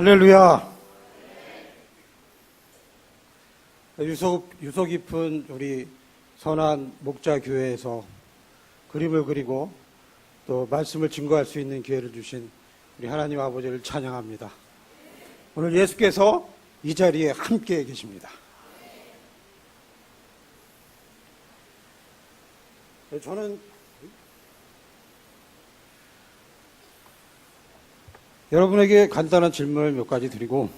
할렐루야. 유서 깊은 우리 선한 목자교회에서 그림을 그리고 또 말씀을 증거할 수 있는 기회를 주신 우리 하나님 아버지를 찬양합니다. 오늘 예수께서 이 자리에 함께 계십니다. 저는 여러분에게 간단한 질문을 몇 가지 드리고,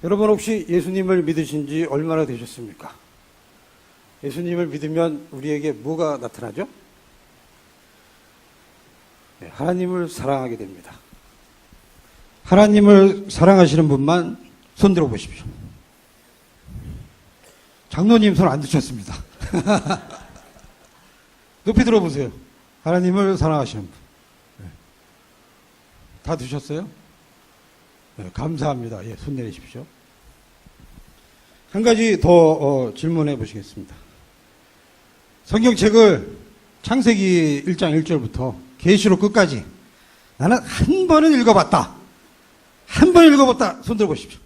여러분 혹시 예수님을 믿으신 지 얼마나 되셨습니까? 예수님을 믿으면 우리에게 뭐가 나타나죠? 하나님을 사랑하게 됩니다. 하나님을 사랑하시는 분만 손 들어 보십시오. 장로님 손 안 드셨습니다. 높이 들어보세요. 하나님을 사랑하시는 분. 다 드셨어요? 네, 감사합니다. 예, 손 내리십시오. 한 가지 더 질문해 보시겠습니다. 성경책을 창세기 1장 1절부터 계시록 끝까지 나는 한 번은 읽어봤다. 한 번 읽어봤다. 손 들어 보십시오.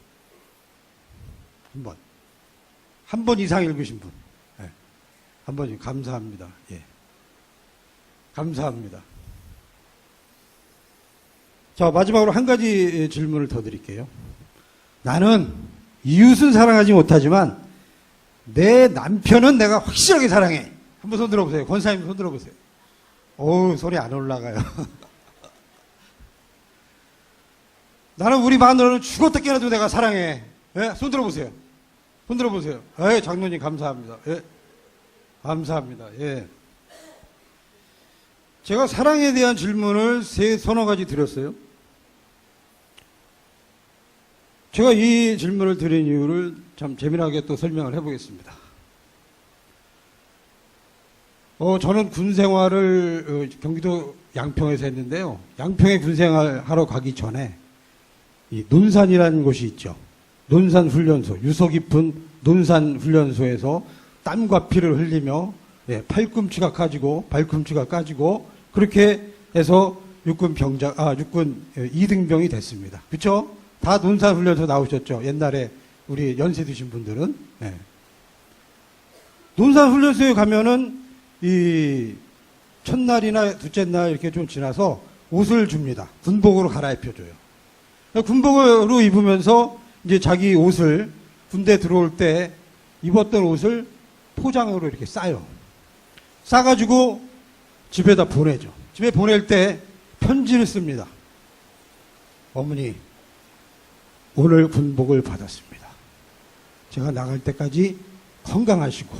한 번. 한 번 이상 읽으신 분. 네. 한 번이 감사합니다. 예. 감사합니다. 자, 마지막으로 한 가지 질문을 더 드릴게요. 나는 이웃은 사랑하지 못하지만 내 남편은 내가 확실하게 사랑해. 한번 손 들어보세요. 권사님 손 들어보세요. 어우, 소리 안 올라가요. 나는 우리 마누라는 죽었다 깨어나도 내가 사랑해. 예? 손 들어보세요. 손 들어보세요. 예, 장로님 감사합니다. 예. 감사합니다. 예. 제가 사랑에 대한 질문을 서너 가지 드렸어요. 제가 이 질문을 드린 이유를 참 재미나게 또 설명을 해보겠습니다. 저는 군 생활을 경기도 양평에서 했는데요. 양평에 군 생활하러 가기 전에 이 논산이라는 곳이 있죠. 논산훈련소, 유서 깊은 논산훈련소에서 땀과 피를 흘리며 팔꿈치가 까지고 발꿈치가 까지고 그렇게 해서 육군 2등병이 됐습니다. 그렇죠? 다 논산훈련소 나오셨죠. 옛날에 우리 연세 드신 분들은. 네. 논산훈련소에 가면은 이 첫날이나 둘째 날 이렇게 좀 지나서 옷을 줍니다. 군복으로 갈아입혀줘요. 군복으로 입으면서 이제 자기 옷을 군대 들어올 때 입었던 옷을 포장으로 이렇게 싸요. 싸가지고 집에다 보내죠. 집에 보낼 때 편지를 씁니다. 어머니, 오늘 군복을 받았습니다. 제가 나갈 때까지 건강하시고,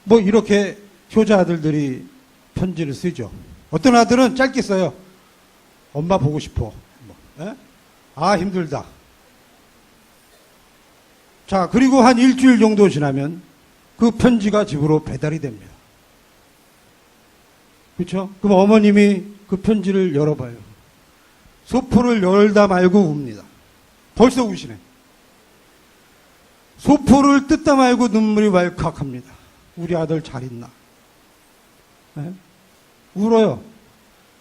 뭐 이렇게 효자 아들들이 편지를 쓰죠. 어떤 아들은 짧게 써요. 엄마 보고 싶어. 아, 힘들다. 자, 그리고 한 일주일 정도 지나면 그 편지가 집으로 배달이 됩니다. 그렇죠? 그럼 어머님이 그 편지를 열어봐요. 소포를 열다 말고 웁니다. 벌써 우시네. 소포를 뜯다 말고 눈물이 왈칵합니다. 우리 아들 잘 있나? 네? 울어요.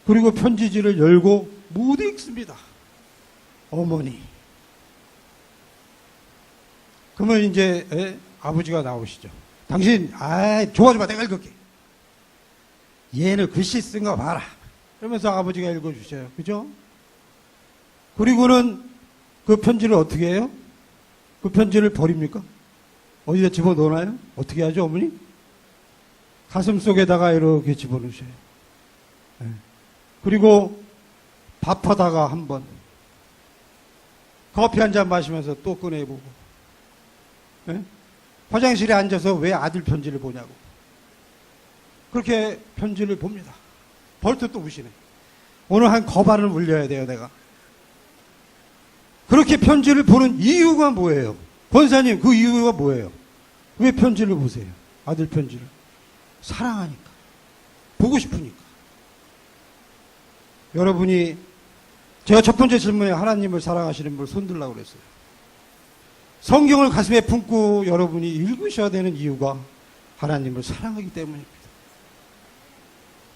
그리고 편지지를 열고 못 읽습니다. 어머니. 그러면 이제 아버지가 나오시죠. 당신 좋아하지 마. 내가 읽을게. 얘는 글씨 쓴 거 봐라. 그러면서 아버지가 읽어주셔요. 그죠? 그리고는 그 편지를 어떻게 해요? 그 편지를 버립니까? 어디다 집어넣나요? 어떻게 하죠, 어머니? 가슴 속에다가 이렇게 집어넣으셔요. 네. 그리고 밥하다가 한 번, 커피 한 잔 마시면서 또 꺼내보고, 네? 화장실에 앉아서 왜 아들 편지를 보냐고. 그렇게 편지를 봅니다. 벌써 또 우시네. 오늘 한 거반을 울려야 돼요, 내가. 그렇게 편지를 보는 이유가 뭐예요? 권사님, 그 이유가 뭐예요? 왜 편지를 보세요? 아들 편지를. 사랑하니까. 보고 싶으니까. 여러분이, 제가 첫 번째 질문에 하나님을 사랑하시는 분을 손들라고 그랬어요. 성경을 가슴에 품고 여러분이 읽으셔야 되는 이유가 하나님을 사랑하기 때문입니다.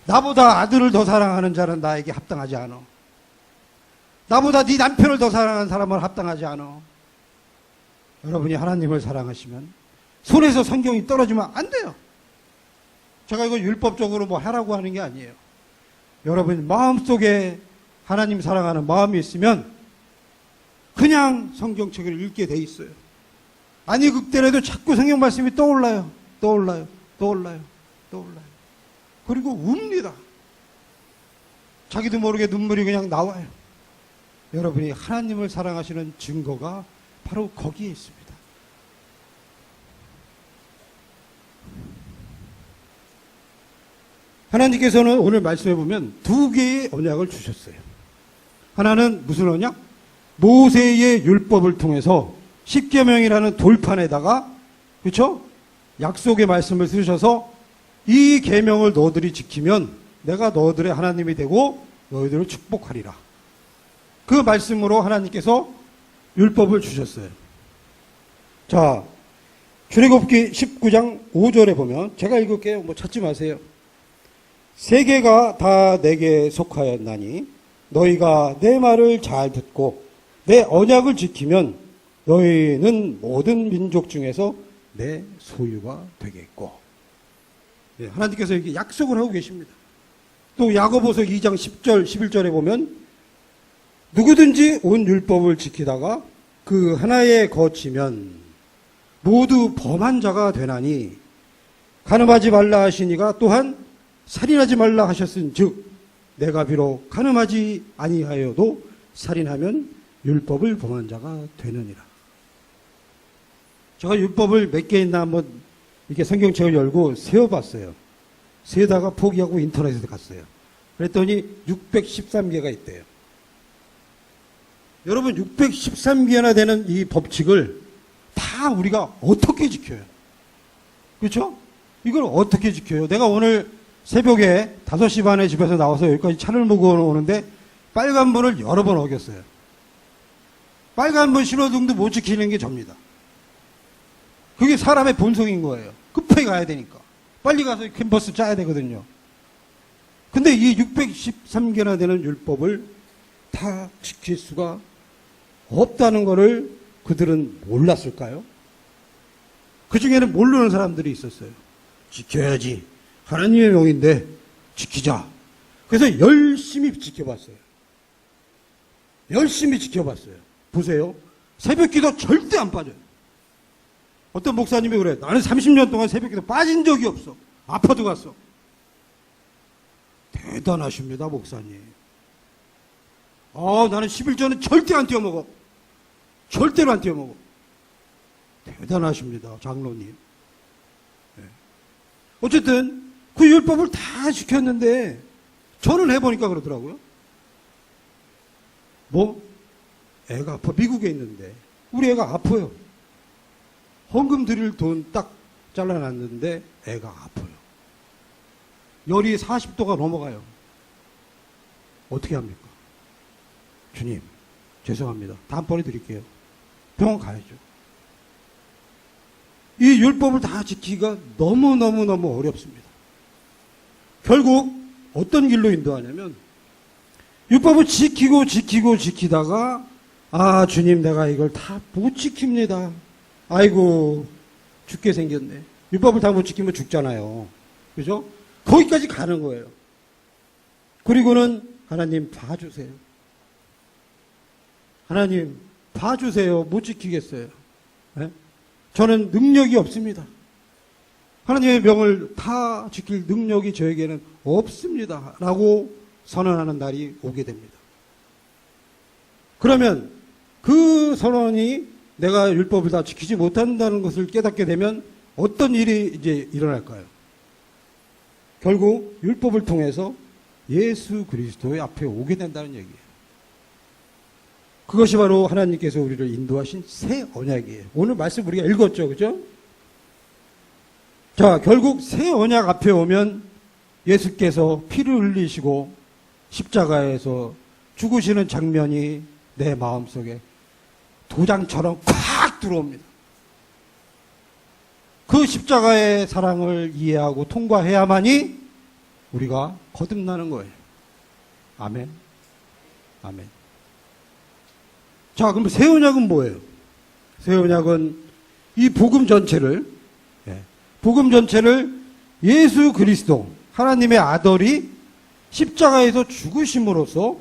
나보다 아들을 더 사랑하는 자는 나에게 합당하지 않아. 나보다 네 남편을 더 사랑하는 사람은 합당하지 않아. 여러분이 하나님을 사랑하시면 손에서 성경이 떨어지면 안 돼요. 제가 이거 율법적으로 뭐 하라고 하는 게 아니에요. 여러분 마음속에 하나님 사랑하는 마음이 있으면 그냥 성경책을 읽게 돼 있어요. 아니 그때라도 자꾸 성경 말씀이 떠올라요. 떠올라요. 그리고 웁니다. 자기도 모르게 눈물이 그냥 나와요. 여러분이 하나님을 사랑하시는 증거가 바로 거기에 있습니다. 하나님께서는 오늘 말씀해 보면 두 개의 언약을 주셨어요. 하나는 무슨 언약? 모세의 율법을 통해서 십계명이라는 돌판에다가, 그렇죠? 약속의 말씀을 쓰셔서 이 계명을 너희들이 지키면 내가 너희들의 하나님이 되고 너희들을 축복하리라. 그 말씀으로 하나님께서 율법을 주셨어요. 자, 출애굽기 19장 5절에 보면, 제가 읽을게요. 뭐 찾지 마세요. 세계가 다 내게 속하였나니 너희가 내 말을 잘 듣고 내 언약을 지키면 너희는 모든 민족 중에서 내 소유가 되겠고. 네, 하나님께서 이렇게 약속을 하고 계십니다. 또 야고보서 2장 10절 11절에 보면 누구든지 온 율법을 지키다가 그 하나에 거치면 모두 범한 자가 되나니 간음하지 말라 하시니가 또한 살인하지 말라 하셨은즉 내가 비록 간음하지 아니하여도 살인하면 율법을 범한 자가 되느니라. 제가 율법을 몇 개 있나 한번 이렇게 성경책을 열고 세어봤어요. 세다가 포기하고 인터넷에 갔어요. 그랬더니 613개가 있대요. 여러분 613개나 되는 이 법칙을 다 우리가 어떻게 지켜요? 그렇죠? 이걸 어떻게 지켜요? 내가 오늘 새벽에 5시 반에 집에서 나와서 여기까지 차를 몰고 오는데 빨간불을 여러 번 어겼어요. 빨간불 신호등도 못 지키는 게 접니다. 그게 사람의 본성인 거예요. 급하게 가야 되니까. 빨리 가서 캠퍼스 짜야 되거든요. 근데 이 613개나 되는 율법을 다 지킬 수가 없다는 것을 그들은 몰랐을까요? 그 중에는 모르는 사람들이 있었어요. 지켜야지. 하나님의 명인데 지키자. 그래서 열심히 지켜봤어요. 열심히 지켜봤어요. 보세요. 새벽기도 절대 안 빠져요. 어떤 목사님이 그래. 나는 30년 동안 새벽기도 빠진 적이 없어. 아파도 갔어. 대단하십니다, 목사님. 나는 10일 전에 절대 안 띄워먹어. 절대로 안 띄워먹어. 대단하십니다, 장로님. 네. 어쨌든 그 율법을 다 지켰는데 저는 해보니까 그러더라고요. 애가 아파. 미국에 있는데 우리 애가 아파요. 헌금 드릴 돈 딱 잘라놨는데 애가 아파요. 열이 40도가 넘어가요. 어떻게 합니까? 주님, 죄송합니다. 다음번에 드릴게요. 병원 가야죠. 이 율법을 다 지키기가 너무너무 어렵습니다. 결국 어떤 길로 인도하냐면 율법을 지키다가 주님 내가 이걸 다 못 지킵니다. 아이고 죽게 생겼네. 율법을 다 못 지키면 죽잖아요. 그죠? 거기까지 가는 거예요. 그리고는 하나님 봐주세요. 하나님 봐주세요. 못 지키겠어요. 네? 저는 능력이 없습니다. 하나님의 명을 다 지킬 능력이 저에게는 없습니다. 라고 선언하는 날이 오게 됩니다. 그러면 그 선언이 내가 율법을 다 지키지 못한다는 것을 깨닫게 되면 어떤 일이 이제 일어날까요? 결국 율법을 통해서 예수 그리스도의 앞에 오게 된다는 얘기예요. 그것이 바로 하나님께서 우리를 인도하신 새 언약이에요. 오늘 말씀 우리가 읽었죠, 그죠? 자, 결국 새 언약 앞에 오면 예수께서 피를 흘리시고 십자가에서 죽으시는 장면이 내 마음속에 도장처럼 콱 들어옵니다. 그 십자가의 사랑을 이해하고 통과해야만이 우리가 거듭나는 거예요. 아멘. 아멘. 자, 그럼 새 언약은 뭐예요? 새 언약은 이 복음 전체를 예수 그리스도 하나님의 아들이 십자가에서 죽으심으로써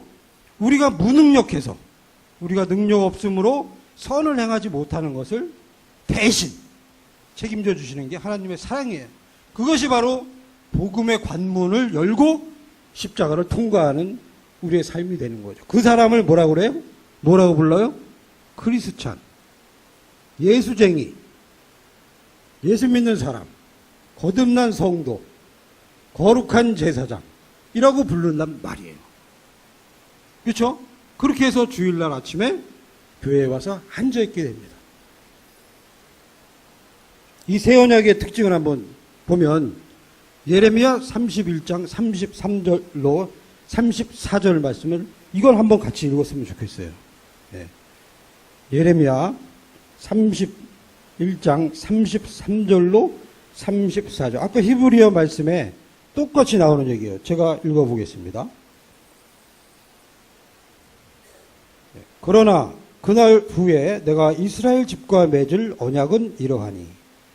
우리가 무능력해서 우리가 능력 없음으로 선을 행하지 못하는 것을 대신 책임져 주시는 게 하나님의 사랑이에요. 그것이 바로 복음의 관문을 열고 십자가를 통과하는 우리의 삶이 되는 거죠. 그 사람을 뭐라고 그래요? 뭐라고 불러요? 크리스찬, 예수쟁이, 예수 믿는 사람, 거듭난 성도, 거룩한 제사장 이라고 부른단 말이에요. 그렇죠? 그렇게 해서 주일날 아침에 교회에 와서 앉아있게 됩니다. 이 새 언약의 특징을 한번 보면 예레미야 31장 33절로 34절 말씀을 이걸 한번 같이 읽었으면 좋겠어요. 네. 예레미야 31장 33절로 34절. 아까 히브리어 말씀에 똑같이 나오는 얘기예요. 제가 읽어보겠습니다. 그러나 그날 후에 내가 이스라엘 집과 맺을 언약은 이러하니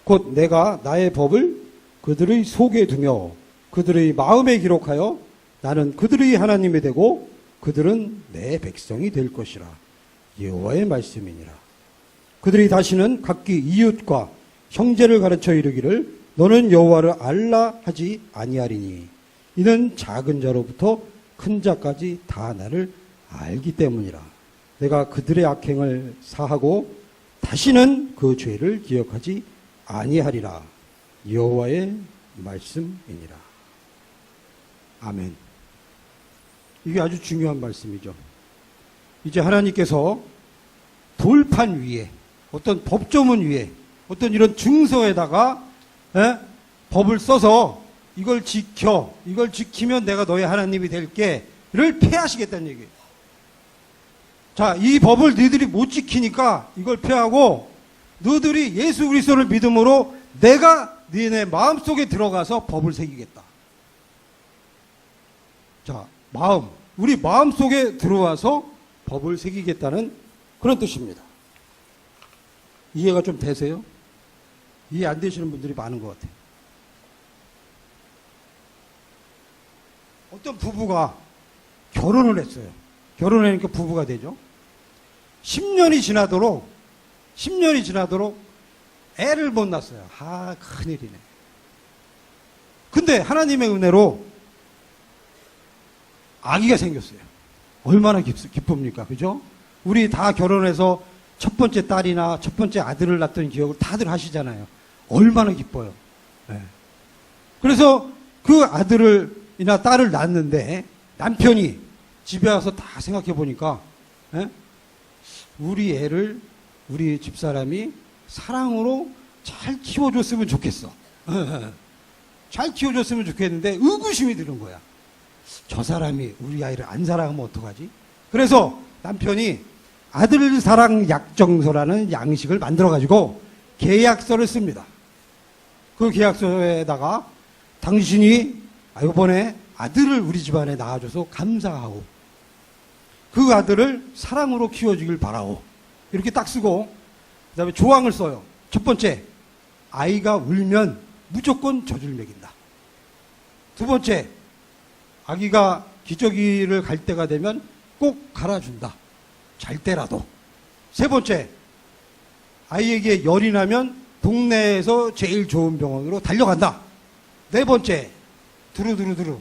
곧 내가 나의 법을 그들의 속에 두며 그들의 마음에 기록하여 나는 그들의 하나님이 되고 그들은 내 백성이 될 것이라. 여호와의 말씀이니라. 그들이 다시는 각기 이웃과 형제를 가르쳐 이르기를 너는 여호와를 알라 하지 아니하리니 이는 작은 자로부터 큰 자까지 다 나를 알기 때문이라. 내가 그들의 악행을 사하고 다시는 그 죄를 기억하지 아니하리라. 여호와의 말씀이니라. 아멘. 이게 아주 중요한 말씀이죠. 이제 하나님께서 돌판 위에, 어떤 법조문 위에, 어떤 이런 증서에다가 법을 써서 이걸 지켜, 이걸 지키면 내가 너의 하나님이 될게를 폐하시겠다는 얘기예요. 자, 이 법을 너희들이 못 지키니까 이걸 폐하고 너희들이 예수 그리스도를 믿음으로 내가 너희네 마음속에 들어가서 법을 새기겠다. 자, 우리 마음속에 들어와서 법을 새기겠다는 그런 뜻입니다. 이해가 좀 되세요? 이해 안 되시는 분들이 많은 것 같아요. 어떤 부부가 결혼을 했어요. 결혼하니까 부부가 되죠. 10년이 지나도록 애를 못 낳았어요. 아, 큰일이네. 근데 하나님의 은혜로 아기가 생겼어요. 얼마나 기쁩니까? 그죠? 우리 다 결혼해서 첫 번째 딸이나 첫 번째 아들을 낳던 기억을 다들 하시잖아요. 얼마나 기뻐요. 네. 그래서 그 아들이나 딸을 낳았는데 남편이 집에 와서 다 생각해 보니까 우리 애를 우리 집사람이 사랑으로 잘 키워줬으면 좋겠어. 잘 키워줬으면 좋겠는데 의구심이 드는 거야. 저 사람이 우리 아이를 안 사랑하면 어떡하지? 그래서 남편이 아들 사랑 약정서라는 양식을 만들어가지고 계약서를 씁니다. 그 계약서에다가 당신이 이번에 아들을 우리 집안에 낳아줘서 감사하고 그 아들을 사랑으로 키워주길 바라오. 이렇게 딱 쓰고 그 다음에 조항을 써요. 첫 번째, 아이가 울면 무조건 젖을 먹인다. 두 번째, 아기가 기저귀를 갈 때가 되면 꼭 갈아준다. 잘 때라도. 세 번째, 아이에게 열이 나면 동네에서 제일 좋은 병원으로 달려간다. 네 번째, 두루두루두루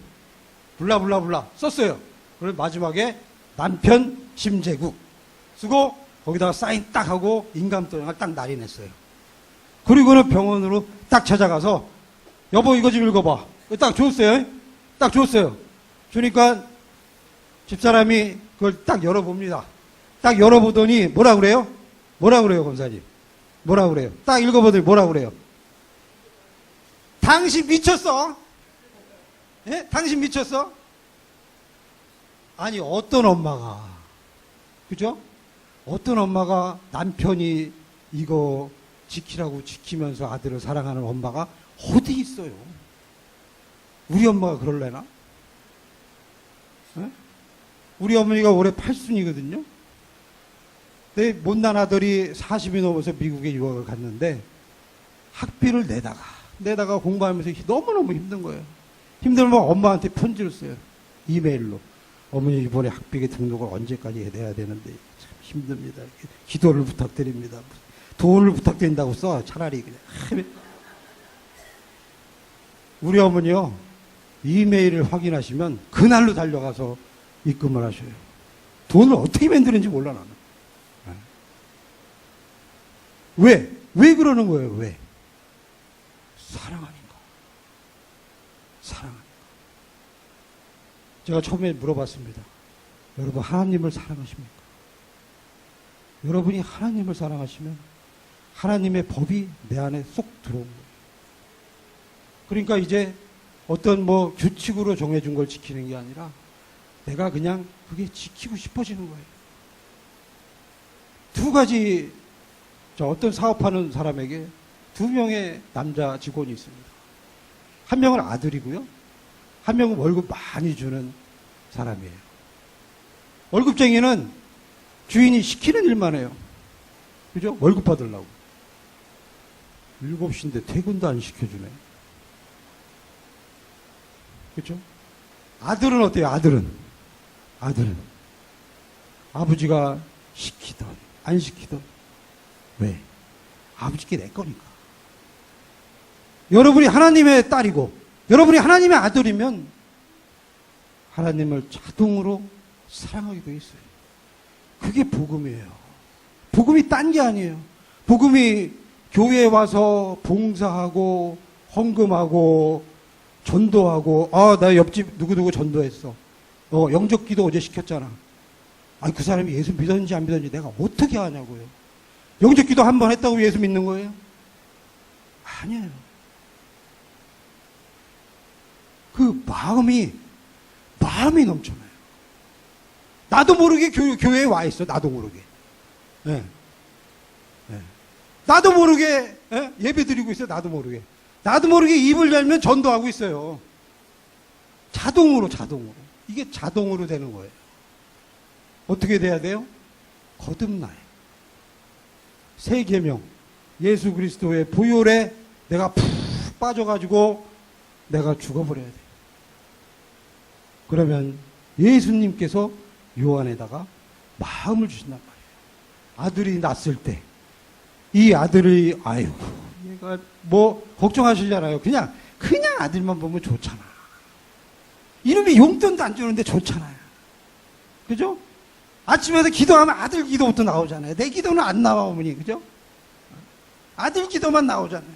블라블라블라 썼어요. 그리고 마지막에 남편 심재국 쓰고 거기다가 사인 딱 하고 인감도장을 딱 날인했어요. 그리고는 병원으로 딱 찾아가서 여보 이거 좀 읽어봐. 딱 줬어요. 딱 줬어요. 주니까 집사람이 그걸 딱 열어봅니다. 딱 열어보더니 뭐라 그래요? 뭐라 그래요, 검사님? 뭐라 그래요? 딱 읽어보더니 뭐라 그래요? 당신 미쳤어? 예? 당신 미쳤어? 아니, 어떤 엄마가, 그죠? 어떤 엄마가 남편이 이거 지키라고 지키면서 아들을 사랑하는 엄마가 어디 있어요? 우리 엄마가 그럴래나? 예? 우리 어머니가 올해 8순이거든요? 내 못난 아들이 40이 넘어서 미국에 유학을 갔는데 학비를 내다가 공부하면서 너무너무 힘든 거예요. 힘들면 엄마한테 편지를 써요. 이메일로. 어머니 이번에 학비계 등록을 언제까지 해야 되는데 참 힘듭니다. 기도를 부탁드립니다. 돈을 부탁드린다고 써. 차라리 그냥. 우리 어머니요. 이메일을 확인하시면 그날로 달려가서 입금을 하셔요. 돈을 어떻게 만드는지 몰라 나는. 왜 그러는 거예요? 왜? 사랑하니까. 제가 처음에 물어봤습니다. 여러분 하나님을 사랑하십니까? 여러분이 하나님을 사랑하시면 하나님의 법이 내 안에 쏙 들어온 거예요. 그러니까 이제 어떤 규칙으로 정해준 걸 지키는 게 아니라 내가 그냥 그게 지키고 싶어지는 거예요. 두 가지, 어떤 사업하는 사람에게 2명의 남자 직원이 있습니다. 한 명은 아들이고요. 한 명은 월급 많이 주는 사람이에요. 월급쟁이는 주인이 시키는 일만 해요. 그죠? 월급 받으려고. 7시인데 퇴근도 안 시켜주네. 그죠? 아들은 어때요? 아들은 아버지가 시키던 안 시키던. 왜? 아버지께 내 거니까. 여러분이 하나님의 딸이고 여러분이 하나님의 아들이면 하나님을 자동으로 사랑하게 돼 있어요. 그게 복음이에요. 복음이 딴 게 아니에요. 복음이 교회에 와서 봉사하고 헌금하고 전도하고, 나 옆집 누구누구 전도했어. 영접 기도 어제 시켰잖아. 아니, 그 사람이 예수 믿었는지 안 믿었는지 내가 어떻게 아냐고요. 영접 기도 한 번 했다고 예수 믿는 거예요? 아니에요. 그 마음이 넘쳐나요. 나도 모르게 교회에 와 있어. 나도 모르게. 네. 네. 나도 모르게 예배 드리고 있어요. 나도 모르게. 나도 모르게 입을 열면 전도하고 있어요. 자동으로. 이게 자동으로 되는 거예요. 어떻게 돼야 돼요? 거듭나요. 새 계명, 예수 그리스도의 보혈에 내가 푹 빠져가지고 내가 죽어버려야 돼요. 그러면 예수님께서 요 안에다가 마음을 주신단 말이에요. 아들이 낳았을 때 이 아들이 아이고 얘가 뭐 걱정하시잖아요. 그냥 아들만 보면 좋잖아. 이름이 용돈도 안 주는데 좋잖아요. 그죠? 아침에도 기도하면 아들 기도부터 나오잖아요. 내 기도는 안 나와, 어머니. 그죠? 아들 기도만 나오잖아요.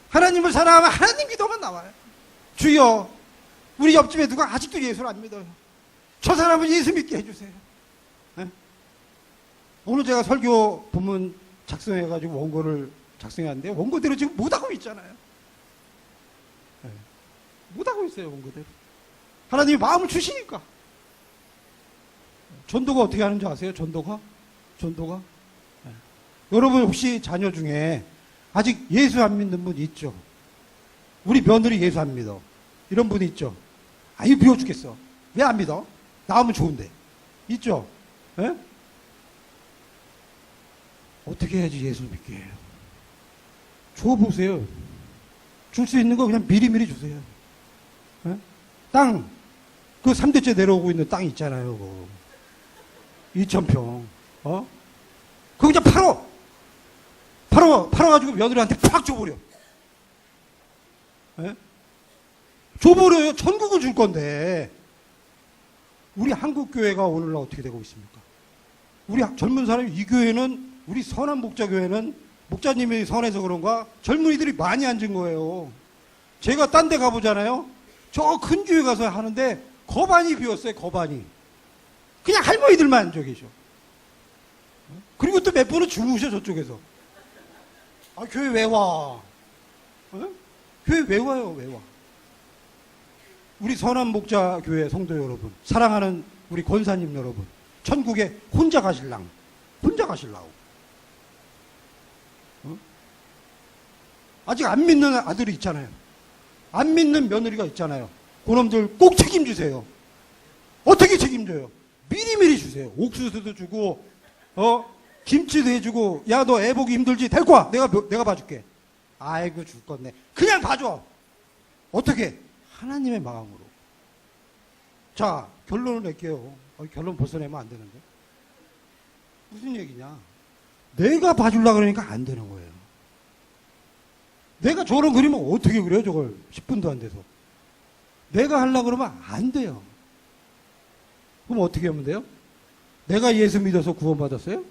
하나님을 사랑하면 하나님 기도만 나와요. 주여, 우리 옆집에 누가 아직도 예수를 안 믿어요. 저 사람은 예수 믿게 해주세요. 네? 오늘 제가 설교 본문 작성해가지고 원고를 작성했는데 원고대로 지금 못하고 있잖아요. 네. 못하고 있어요, 원고대로. 하나님이 마음을 주시니까. 전도가 어떻게 하는지 아세요? 전도가? 네. 여러분 혹시 자녀 중에 아직 예수 안 믿는 분 있죠? 우리 며느리 예수 안 믿어. 이런 분 있죠? 이거 미워 죽겠어. 왜 안 믿어? 나오면 좋은데. 있죠? 네? 어떻게 해야지 예수를 믿게 해요? 줘보세요. 줄 수 있는 거 그냥 미리미리 주세요. 네? 땅, 그 3대째 내려오고 있는 땅 있잖아요. 2,000평. 그거 그냥 팔아가지고 며느리한테 팍 줘버려. 네? 줘버려요. 천국을 줄 건데. 우리 한국교회가 오늘날 어떻게 되고 있습니까? 우리 젊은 사람이 이 교회는, 우리 선한목자교회는 목자님이 선해서 그런가 젊은이들이 많이 앉은 거예요. 제가 딴 데 가보잖아요. 저 큰 교회 가서 하는데 거반이 비었어요. 거반이. 그냥 할머니들만 앉아 계셔. 그리고 또 몇 분은 주무셔, 저쪽에서. 교회 왜 와? 교회 왜 와요? 왜 와? 우리 선한목자교회 성도 여러분, 사랑하는 우리 권사님 여러분, 천국에 혼자 가실랑, 혼자 가실라고. 아직 안 믿는 아들이 있잖아요. 안 믿는 며느리가 있잖아요. 그놈들 꼭 책임주세요. 어떻게 책임져요? 미리미리 주세요. 옥수수도 주고, 김치도 해주고, 야, 너 애 보기 힘들지? 데리고 와. 내가 봐줄게. 아이고, 죽겠네. 그냥 봐줘. 어떻게? 하나님의 마음으로. 자, 결론을 낼게요. 결론 벌써 내면 안 되는데. 무슨 얘기냐? 내가 봐주려고 그러니까 안 되는 거예요. 내가 저런 그리면 어떻게 그래요, 저걸? 10분도 안 돼서. 내가 하려고 그러면 안 돼요. 그럼 어떻게 하면 돼요? 내가 예수 믿어서 구원받았어요?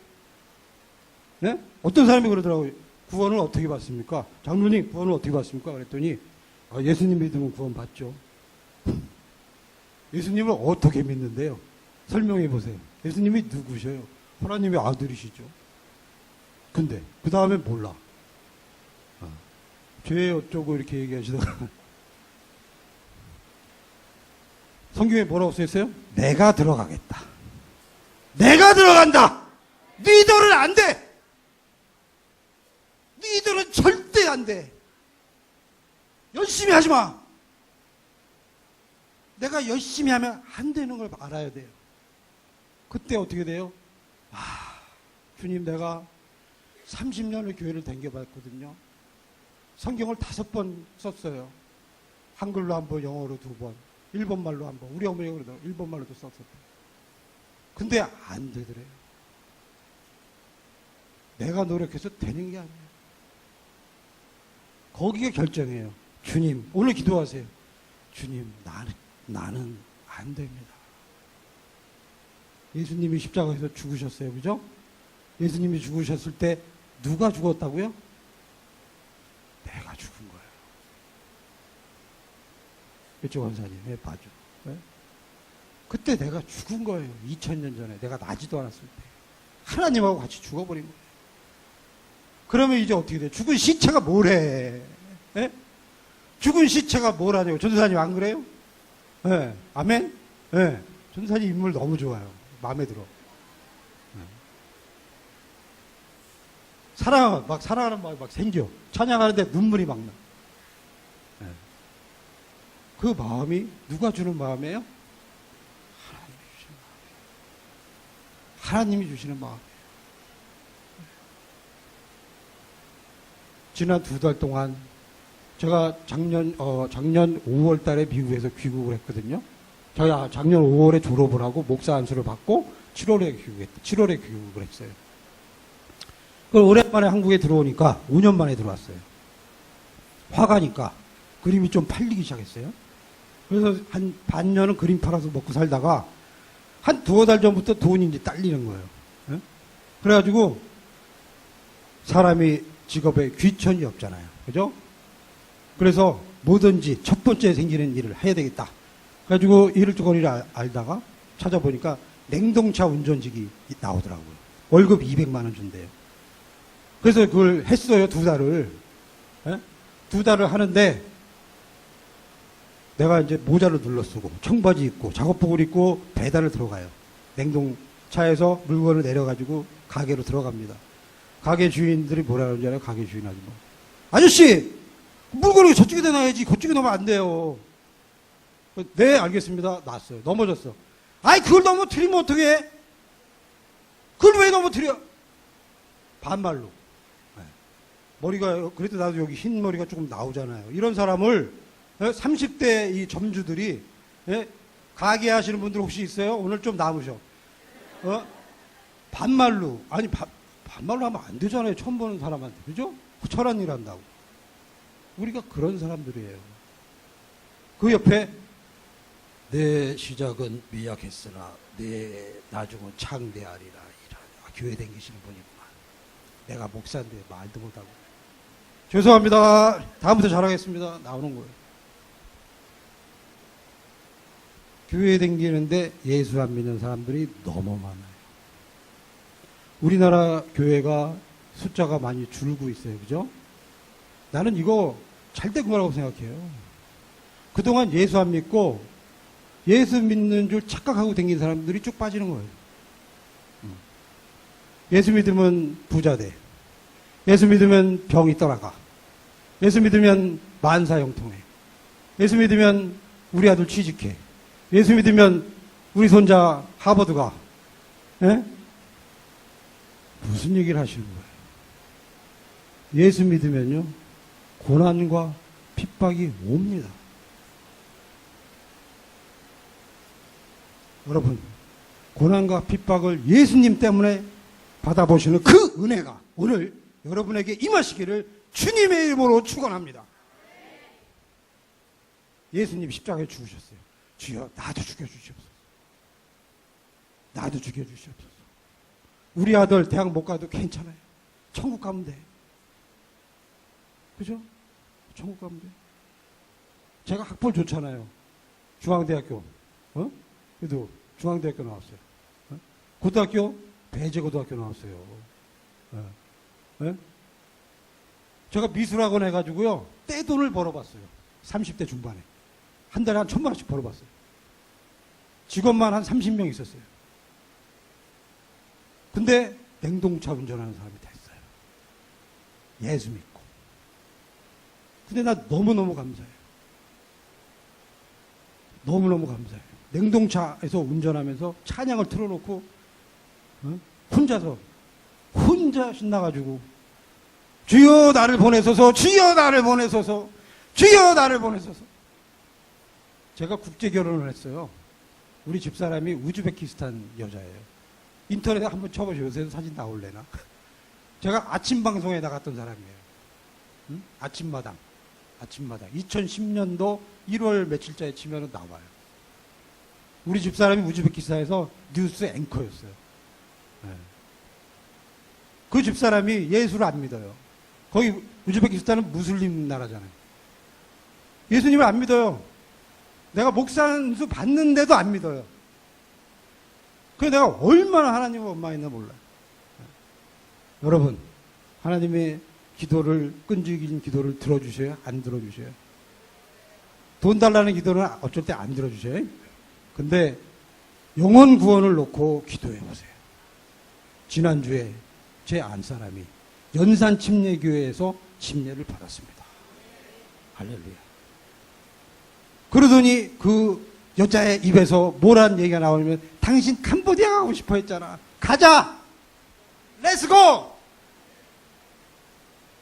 네? 어떤 사람이 그러더라고요. 구원을 어떻게 받습니까? 장로님, 구원을 어떻게 받습니까? 그랬더니, 예수님 믿으면 구원 받죠. 예수님을 어떻게 믿는데요? 설명해 보세요. 예수님이 누구셔요? 하나님의 아들이시죠. 근데, 그 다음에 몰라. 죄 어쩌고 이렇게 얘기하시다가, 성경에 뭐라고 써있어요? 내가 들어가겠다. 내가 들어간다! 너희들은 안 돼! 너희들은 절대 안 돼! 열심히 하지 마! 내가 열심히 하면 안 되는 걸 알아야 돼요. 그때 어떻게 돼요? 주님, 내가 30년을 교회를 댕겨봤거든요. 성경을 5번 썼어요. 한글로 한 번, 영어로 2번, 일본말로 한 번. 우리 어머니가 그러더라고요. 일본말로도 썼었대. 근데 안 되더래요. 내가 노력해서 되는 게 아니에요. 거기가 결정이에요. 주님, 오늘 기도하세요. 주님, 나는 안 됩니다. 예수님이 십자가에서 죽으셨어요. 그죠? 예수님이 죽으셨을 때 누가 죽었다고요? 내가 죽은 거예요. 그렇죠, 원사님? 왜 봐줘? 네? 그때 내가 죽은 거예요. 2000년 전에. 내가 나지도 않았을 때. 하나님하고 같이 죽어버린 거예요. 그러면 이제 어떻게 돼? 죽은 시체가 뭘 해? 네? 죽은 시체가 뭘 하냐고. 전도사님 안 그래요? 네. 아멘? 네. 전도사님 인물 너무 좋아요. 마음에 들어. 네. 사랑하는 마음이 막 생겨. 찬양하는데 눈물이 막 나. 네. 그 마음이 누가 주는 마음이에요? 하나님이 주시는 마음이에요. 지난 2달 동안 제가 작년 5월 달에 미국에서 귀국을 했거든요. 제가 작년 5월에 졸업을 하고 목사 안수를 받고 7월에 귀국을 했어요. 그걸 오랜만에 한국에 들어오니까 5년 만에 들어왔어요. 화가니까 그림이 좀 팔리기 시작했어요. 그래서 한 반년은 그림 팔아서 먹고 살다가 한 2달 전부터 돈이 이제 딸리는 거예요. 네? 그래가지고 사람이 직업에 귀천이 없잖아요. 그죠? 그래서 뭐든지 첫 번째 생기는 일을 해야 되겠다. 그래가지고 일을 조금이라 알다가 찾아보니까 냉동차 운전직이 나오더라고요. 월급 200만 원 준대요. 그래서 그걸 했어요. 2달을. 네? 2달을 하는데 내가 이제 모자를 눌러쓰고 청바지 입고 작업복을 입고 배달을 들어가요. 냉동차에서 물건을 내려가지고 가게로 들어갑니다. 가게 주인들이 뭐라 그러는지 알아요? 가게 주인 아줌마. 아저씨! 물건을 저쪽에 놔야지. 그쪽에 놓으면 안 돼요. 네, 알겠습니다. 놨어요. 넘어졌어. 아이, 그걸 넘어뜨리면 어떡해? 그걸 왜 넘어뜨려? 반말로. 네. 머리가, 그래도 나도 여기 흰 머리가 조금 나오잖아요. 이런 사람을 30대 이 점주들이, 예? 가게 하시는 분들 혹시 있어요? 오늘 좀 남으셔. 반말로. 아니, 반말로 하면 안 되잖아요. 처음 보는 사람한테. 그죠? 처란 일 한다고. 우리가 그런 사람들이에요. 그 옆에 내 시작은 미약했으나 내 나중은 창대하리라. 교회 다니시는 분이구만. 내가 목사인데 말도 못하고. 죄송합니다. 다음부터 잘하겠습니다. 나오는 거예요. 교회 다니는데 예수 안 믿는 사람들이 너무 많아요. 우리나라 교회가 숫자가 많이 줄고 있어요. 그죠? 나는 이거 잘 된 거라고 생각해요. 그동안 예수 안 믿고 예수 믿는 줄 착각하고 다니는 사람들이 쭉 빠지는 거예요. 예수 믿으면 부자 돼. 예수 믿으면 병이 떠나가. 예수 믿으면 만사형통해. 예수 믿으면 우리 아들 취직해. 예수 믿으면 우리 손자 하버드 가. 예? 무슨 얘기를 하시는 거예요? 예수 믿으면요, 고난과 핍박이 옵니다. 여러분, 고난과 핍박을 예수님 때문에 받아보시는 그 은혜가 오늘 여러분에게 임하시기를 주님의 이름으로 축원합니다. 예수님 십자가에 죽으셨어요. 주여, 나도 죽여주시옵소서. 나도 죽여주시옵소서. 우리 아들 대학 못 가도 괜찮아요. 천국 가면 돼. 그죠? 천국 가면 돼. 제가 학벌 좋잖아요. 중앙대학교. 그래도 중앙대학교 나왔어요. 고등학교? 배제고등학교 나왔어요. 제가 미술학원 해가지고요, 떼돈을 벌어봤어요. 30대 중반에. 한 달에 한 1,000만 원씩 벌어봤어요. 직원만 한 30명 있었어요. 근데 냉동차 운전하는 사람이 됐어요. 예수 믿고. 근데 나 너무너무 감사해요. 너무너무 감사해요. 냉동차에서 운전하면서 찬양을 틀어놓고 혼자 신나가지고 주여 나를 보내소서, 주여 나를 보내소서, 주여 나를 보내소서. 제가 국제 결혼을 했어요. 우리 집사람이 우즈베키스탄 여자예요. 인터넷에 한번 쳐보세요. 요새 사진 나올래나? 제가 아침 방송에 나갔던 사람이에요. 아침마당. 2010년도 1월 며칠자에 치면은 나와요. 우리 집사람이 우즈베키스탄에서 뉴스 앵커였어요. 네. 그 집사람이 예수를 안 믿어요. 거기 우즈베키스탄은 무슬림 나라잖아요. 예수님을 안 믿어요. 내가 목사 안수 받는데도 안 믿어요. 그래서 내가 얼마나 하나님을 원망했나 몰라요. 여러분, 하나님의 기도를, 끈질긴 기도를 들어주셔요? 안 들어주셔요? 돈 달라는 기도는 어쩔 때 안 들어주셔요? 근데 영혼 구원을 놓고 기도해 보세요. 지난주에 제 안사람이 연산 침례교회에서 침례를 받았습니다. 할렐루야. 그러더니 그 여자의 입에서 뭐란 얘기가 나오냐면, 당신 캄보디아 가고 싶어 했잖아. 가자! 렛츠고!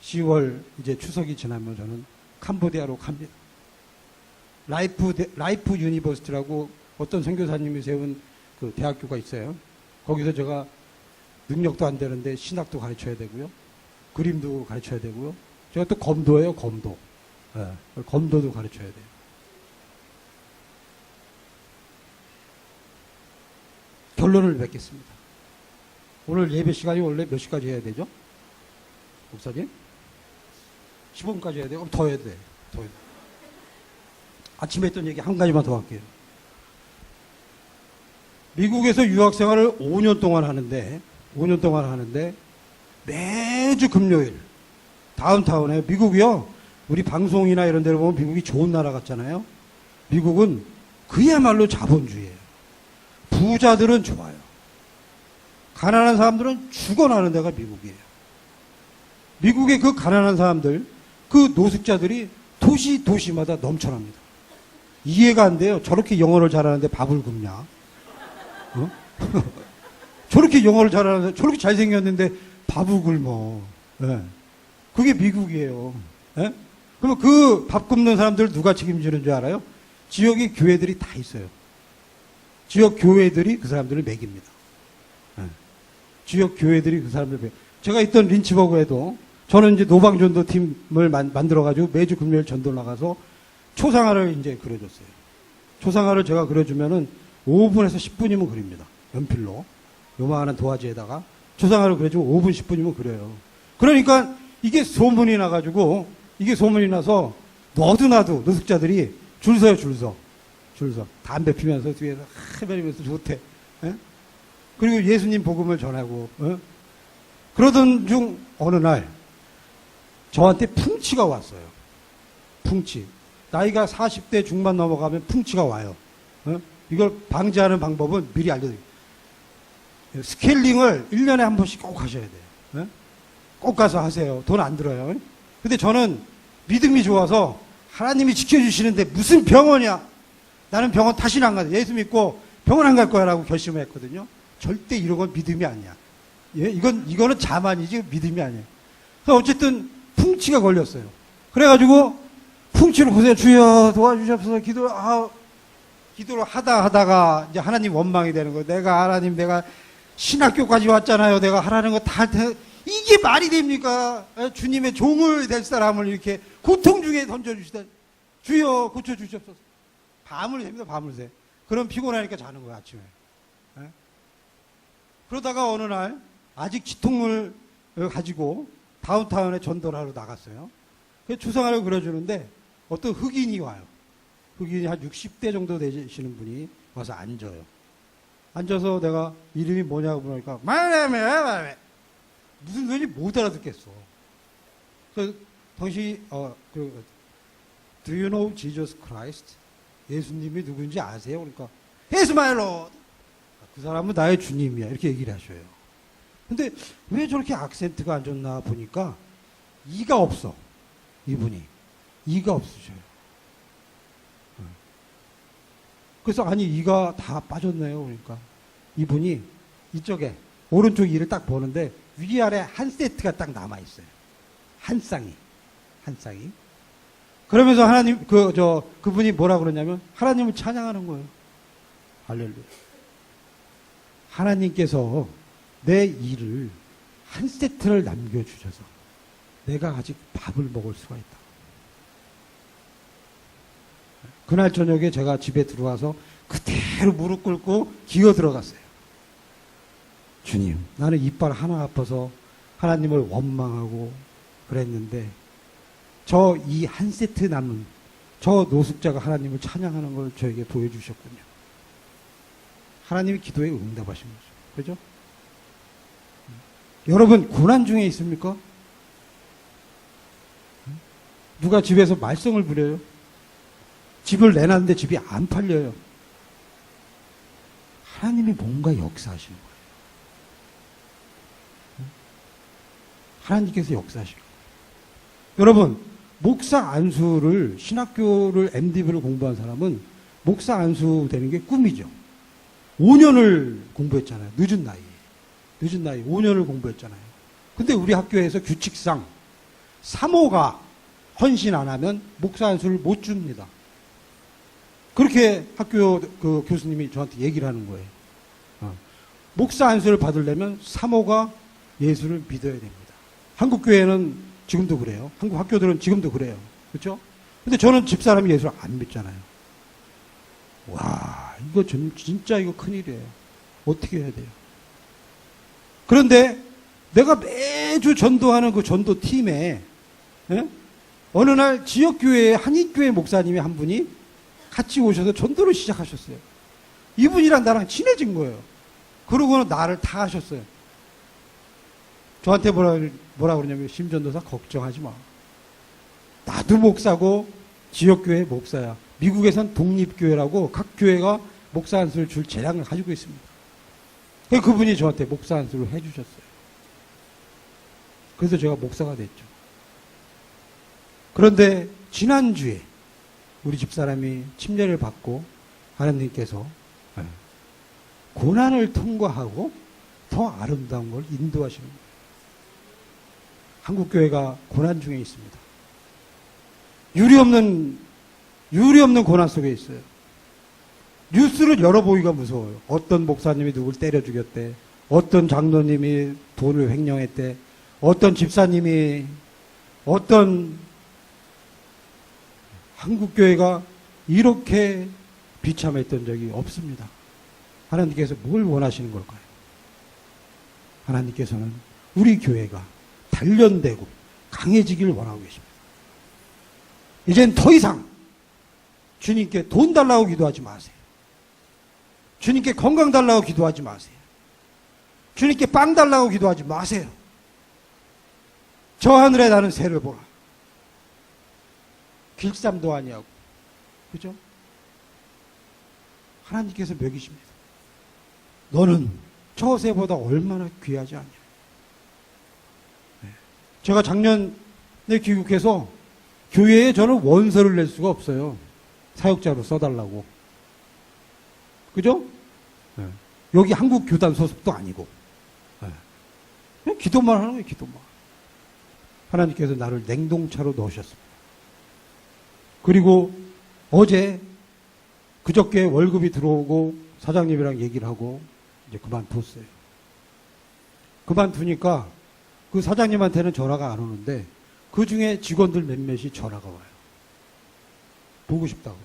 10월 이제 추석이 지나면 저는 캄보디아로 갑니다. 라이프 유니버시티라고 어떤 선교사님이 세운 그 대학교가 있어요. 거기서 제가 능력도 안 되는데 신학도 가르쳐야 되고요. 그림도 가르쳐야 되고요. 제가 또 검도예요, 검도. 네, 검도도 가르쳐야 돼요. 결론을 맺겠습니다. 오늘 예배 시간이 원래 몇 시까지 해야 되죠? 목사님? 15분까지 해야 돼요? 그럼 더 해야 돼. 더 해야 돼. 아침에 했던 얘기 한 가지만 더 할게요. 미국에서 유학 생활을 5년 동안 하는데 매주 금요일 다운타운에, 미국이요, 우리 방송이나 이런 데를 보면 미국이 좋은 나라 같잖아요. 미국은 그야말로 자본주의예요. 부자들은 좋아요. 가난한 사람들은 죽어나는 데가 미국이에요. 미국의 그 가난한 사람들, 그 노숙자들이 도시마다 넘쳐납니다. 이해가 안 돼요. 저렇게 영어를 잘하는데 밥을 굶냐? 어? 저렇게 영어를 잘하는데, 저렇게 잘생겼는데 밥을 굶어. 네. 그게 미국이에요. 네? 그러면 그 밥 굶는 사람들 누가 책임지는 줄 알아요? 지역의 교회들이 다 있어요. 지역 교회들이 그 사람들을 먹입니다. 네. 지역 교회들이 그 사람들을 먹여요. 제가 있던 린치버그에도 저는 이제 노방전도 팀을 만들어가지고 매주 금요일 전도 나가서 초상화를 이제 그려줬어요. 초상화를 제가 그려주면은 5분에서 10분이면 그립니다. 연필로. 요만한 도화지에다가 초상화를 그려주면 5분, 10분이면 그려요. 그러니까 이게 소문이 나가지고, 이게 소문이 나서 너도 나도 노숙자들이 줄 서요, 줄 서. 담배 피면서 뒤에서 하면서 좋대. 에? 그리고 예수님 복음을 전하고, 그러던 중 어느 날 저한테 풍치가 왔어요. 풍치. 나이가 40대 중반 넘어가면 풍치가 와요. 이걸 방지하는 방법은 미리 알려드릴게요. 스케일링을 1년에 한 번씩 꼭 하셔야 돼요. 꼭 가서 하세요. 돈 안 들어요. 근데 저는 믿음이 좋아서 하나님이 지켜주시는데 무슨 병원이야? 나는 병원 다시는 안 가요. 예수 믿고 병원 안 갈 거야 라고 결심을 했거든요. 절대 이런 건 믿음이 아니야. 예? 이거는 자만이지 믿음이 아니에요. 그래서 어쨌든 풍치가 걸렸어요. 그래가지고 풍치를 보세요. 주여 도와주셔서 기도를 하다가 이제 하나님 원망이 되는 거예요. 내가 신학교까지 왔잖아요. 내가 하라는 거 다 할 테, 이게 말이 됩니까? 주님의 종을 될 사람을 이렇게 고통 중에 던져주시다. 주여 고쳐주시옵소서. 밤을 셉니다. 밤을 새. 그럼 피곤하니까 자는 거예요. 아침에. 예? 그러다가 어느 날 아직 지통을 가지고 다운타운에 전도를 하러 나갔어요. 그 초상화를 그려주는데 어떤 흑인이 와요. 흑인이 한 60대 정도 되시는 분이 와서 앉아요. 앉아서 내가 이름이 뭐냐고 물으니까 말해 무슨 소리인지 못 알아듣겠어. 그래서 당시 Do you know Jesus Christ? 예수님이 누군지 아세요? 그러니까 He's my Lord. 그 사람은 나의 주님이야. 이렇게 얘기를 하셔요. 근데 왜 저렇게 악센트가 안 좋나 보니까 이가 없어. 이분이. 이가 없으셔요. 그래서 아니 이가 다 빠졌네요. 그러니까 이분이 이쪽에 오른쪽 이를 딱 보는데 위아래 한 세트가 딱 남아 있어요. 한 쌍이. 그러면서 하나님 그분이 뭐라 그러냐면 하나님을 찬양하는 거예요. 할렐루야. 하나님께서 내 이를 한 세트를 남겨주셔서 내가 아직 밥을 먹을 수가 있다. 그날 저녁에 제가 집에 들어와서 그대로 무릎 꿇고 기어 들어갔어요. 주님, 나는 이빨 하나 아파서 하나님을 원망하고 그랬는데 저 이 한 세트 남은 저 노숙자가 하나님을 찬양하는 걸 저에게 보여주셨군요. 하나님이 기도에 응답하신 거죠. 그죠? 여러분, 고난 중에 있습니까? 누가 집에서 말썽을 부려요? 집을 내놨는데 집이 안 팔려요. 하나님이 뭔가 역사하시는 거예요. 하나님께서 역사하시는 거예요. 여러분, 목사 안수를, 신학교를, MD부를 공부한 사람은 목사 안수 되는 게 꿈이죠. 5년을 공부했잖아요. 늦은 나이에. 5년을 공부했잖아요. 근데 우리 학교에서 규칙상 사모가 헌신 안 하면 목사 안수를 못 줍니다. 그렇게 학교 그 교수님이 저한테 얘기를 하는 거예요. 목사 안수를 받으려면 사모가 예수를 믿어야 됩니다. 한국 교회는 지금도 그래요. 한국 학교들은 지금도 그래요. 그렇죠? 근데 저는 집사람이 예수를 안 믿잖아요. 와, 이거 진짜 이거 큰일이에요. 어떻게 해야 돼요? 그런데 내가 매주 전도하는 그 전도 팀에 어느 날 지역교회 한인교회 목사님이 한 분이 같이 오셔서 전도를 시작하셨어요. 이분이랑 나랑 친해진 거예요. 그러고는 나를 다 하셨어요. 저한테 뭐라 그러냐면, 심전도사 걱정하지 마. 나도 목사고 지역교회 목사야. 미국에선 독립교회라고 각 교회가 목사 안수를 줄 재량을 가지고 있습니다. 그분이 저한테 목사 안수를 해주셨어요. 그래서 제가 목사가 됐죠. 그런데 지난주에 우리 집사람이 침례를 받고 하나님께서 고난을 통과하고 더 아름다운 걸 인도하시는 거예요. 한국교회가 고난 중에 있습니다. 유리 없는 고난 속에 있어요. 뉴스를 열어보기가 무서워요. 어떤 목사님이 누굴 때려 죽였대. 어떤 장로님이 돈을 횡령했대. 어떤 집사님이, 어떤 한국교회가 이렇게 비참했던 적이 없습니다. 하나님께서 뭘 원하시는 걸까요? 하나님께서는 우리 교회가 단련되고 강해지기를 원하고 계십니다. 이젠 더 이상 주님께 돈 달라고 기도하지 마세요. 주님께 건강 달라고 기도하지 마세요. 주님께 빵 달라고 기도하지 마세요. 저 하늘에 나는 새를 보라. 길쌈도 아니하고, 그죠? 하나님께서 먹이십니다. 너는 저 새보다 얼마나 귀하지 않냐. 제가 작년에 귀국해서 교회에 저는 원서를 낼 수가 없어요. 사역자로 써달라고. 그죠? 네. 여기 한국 교단 소속도 아니고. 네. 그냥 기도만 하는 거예요, 기도만. 하나님께서 나를 냉동차로 넣으셨습니다. 그리고 어제, 그저께 월급이 들어오고 사장님이랑 얘기를 하고 이제 그만뒀어요. 그만두니까 그 사장님한테는 전화가 안 오는데 그 중에 직원들 몇몇이 전화가 와요. 보고 싶다고.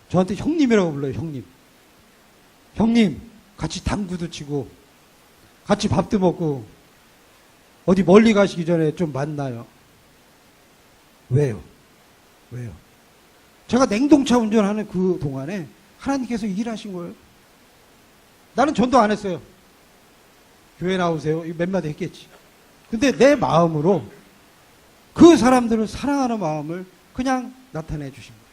저한테 형님이라고 불러요, 형님. 형님, 같이 당구도 치고, 같이 밥도 먹고, 어디 멀리 가시기 전에 좀 만나요. 왜요? 제가 냉동차 운전하는 그 동안에 하나님께서 일하신 거예요. 나는 전도 안 했어요. 교회 나오세요. 이거 몇 마디 했겠지. 근데 내 마음으로 그 사람들을 사랑하는 마음을 그냥 나타내 주신 거예요.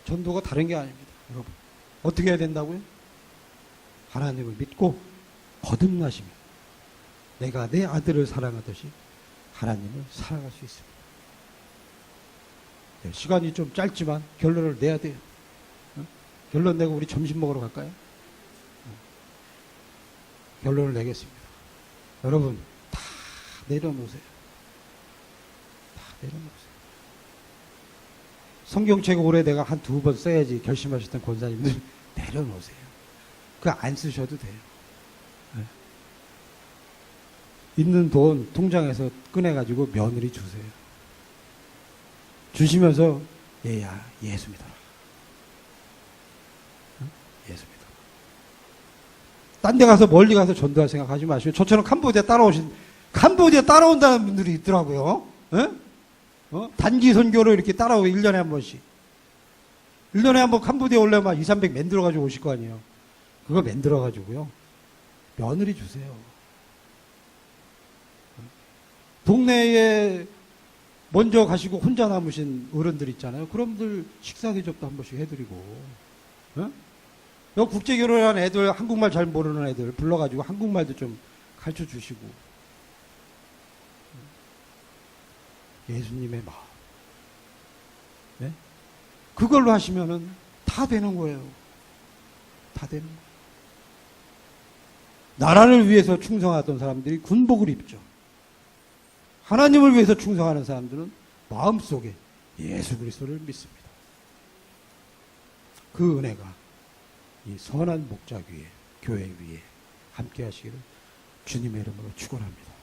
전도가 다른 게 아닙니다. 여러분, 어떻게 해야 된다고요? 하나님을 믿고 거듭나시면 내가 내 아들을 사랑하듯이 하나님을 사랑할 수 있습니다. 네, 시간이 좀 짧지만 결론을 내야 돼요. 결론 내고 우리 점심 먹으러 갈까요? 결론을 내겠습니다. 여러분, 다 내려놓으세요. 다 내려놓으세요. 성경책 올해 내가 한 2번 써야지 결심하셨던 권사님들 내려놓으세요. 그거 안 쓰셔도 돼요. 네. 있는 돈 통장에서 꺼내가지고 며느리 주세요. 주시면서 얘야 예수 믿어라. 예수 믿어라. 딴 데 가서 멀리 가서 전도할 생각하지 마시고 저처럼 캄보디아 따라온다는 분들이 있더라고요. 단기 선교로 이렇게 따라오고 1년에 한 번씩. 1년에 한 번 캄보디아 올려면 막 2, 300 만들어가지고 오실 거 아니에요. 그거 만들어가지고요. 며느리 주세요. 동네에 먼저 가시고 혼자 남으신 어른들 있잖아요. 그럼들 식사 대접도 한 번씩 해드리고. 국제 결혼한 애들, 한국말 잘 모르는 애들 불러가지고 한국말도 좀 가르쳐 주시고. 예수님의 마음. 네? 그걸로 하시면은 다 되는 거예요. 다 되는 거예요. 나라를 위해서 충성하던 사람들이 군복을 입죠. 하나님을 위해서 충성하는 사람들은 마음속에 예수 그리스도를 믿습니다. 그 은혜가 이 선한 목자 위에, 교회 위에 함께 하시기를 주님의 이름으로 축원합니다.